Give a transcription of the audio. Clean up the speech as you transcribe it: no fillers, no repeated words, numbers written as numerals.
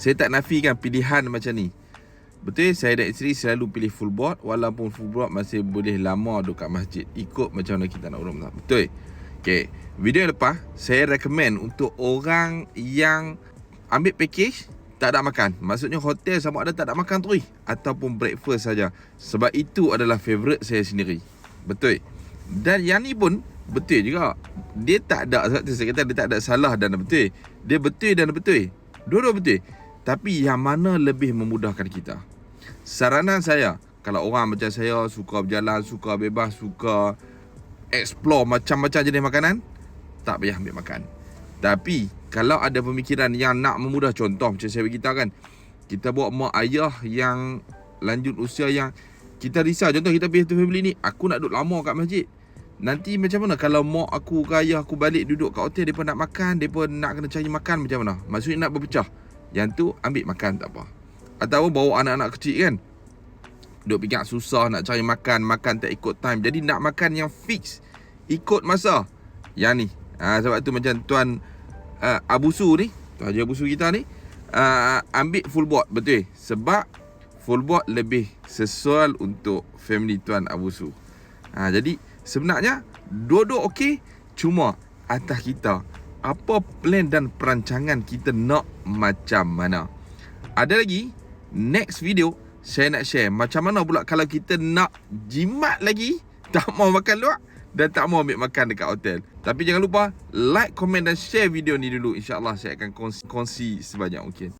Saya tak nafikan pilihan macam ni. Betul, saya dan isteri selalu pilih full board. Walaupun full board masih boleh lama duduk kat masjid. Ikut macam mana kita nak urut. Betul. Okay, video yang lepas saya recommend untuk orang yang ambil package tak ada makan. Maksudnya hotel sama ada tak ada makan tu ataupun breakfast saja. Sebab itu adalah favourite saya sendiri. Betul. Dan yang ni pun betul juga. Dia tak ada, sebab tu saya kata dia tak ada salah dan betul. Dia betul dan betul. Dua-dua betul. Tapi yang mana lebih memudahkan kita? Saranan saya, kalau orang macam saya suka berjalan, suka bebas, suka explore macam-macam jenis makanan, tak payah ambil makan. Tapi kalau ada pemikiran yang nak memudah, contoh macam saya beritahu kan, kita bawa mak ayah yang lanjut usia, yang kita risau, contoh kita pergi tu family ni, aku nak duduk lama kat masjid. Nanti macam mana kalau mak aku ke ayah aku balik duduk kat hotel, mereka nak makan, mereka nak kena cari makan macam mana? Maksudnya nak berpecah. Yang tu ambil makan tak apa. Atau bawa anak-anak kecil kan, duk fikir susah nak cari makan, makan tak ikut time. Jadi nak makan yang fix, ikut masa. Yang ni sebab tu macam Tuan Abusu ni, Tuan Haji Abusu kita ni, ambil full board. Betul. Sebab full board lebih sesuai untuk family Tuan Abusu. Jadi sebenarnya dua-dua okey, cuma atas kita apa plan dan perancangan kita nak macam mana. Ada lagi next video saya nak share macam mana pula kalau kita nak jimat lagi, tak mau makan luar dan tak mau ambil makan dekat hotel. Tapi jangan lupa like, komen dan share video ni dulu. InsyaAllah saya akan kongsi sebanyak mungkin.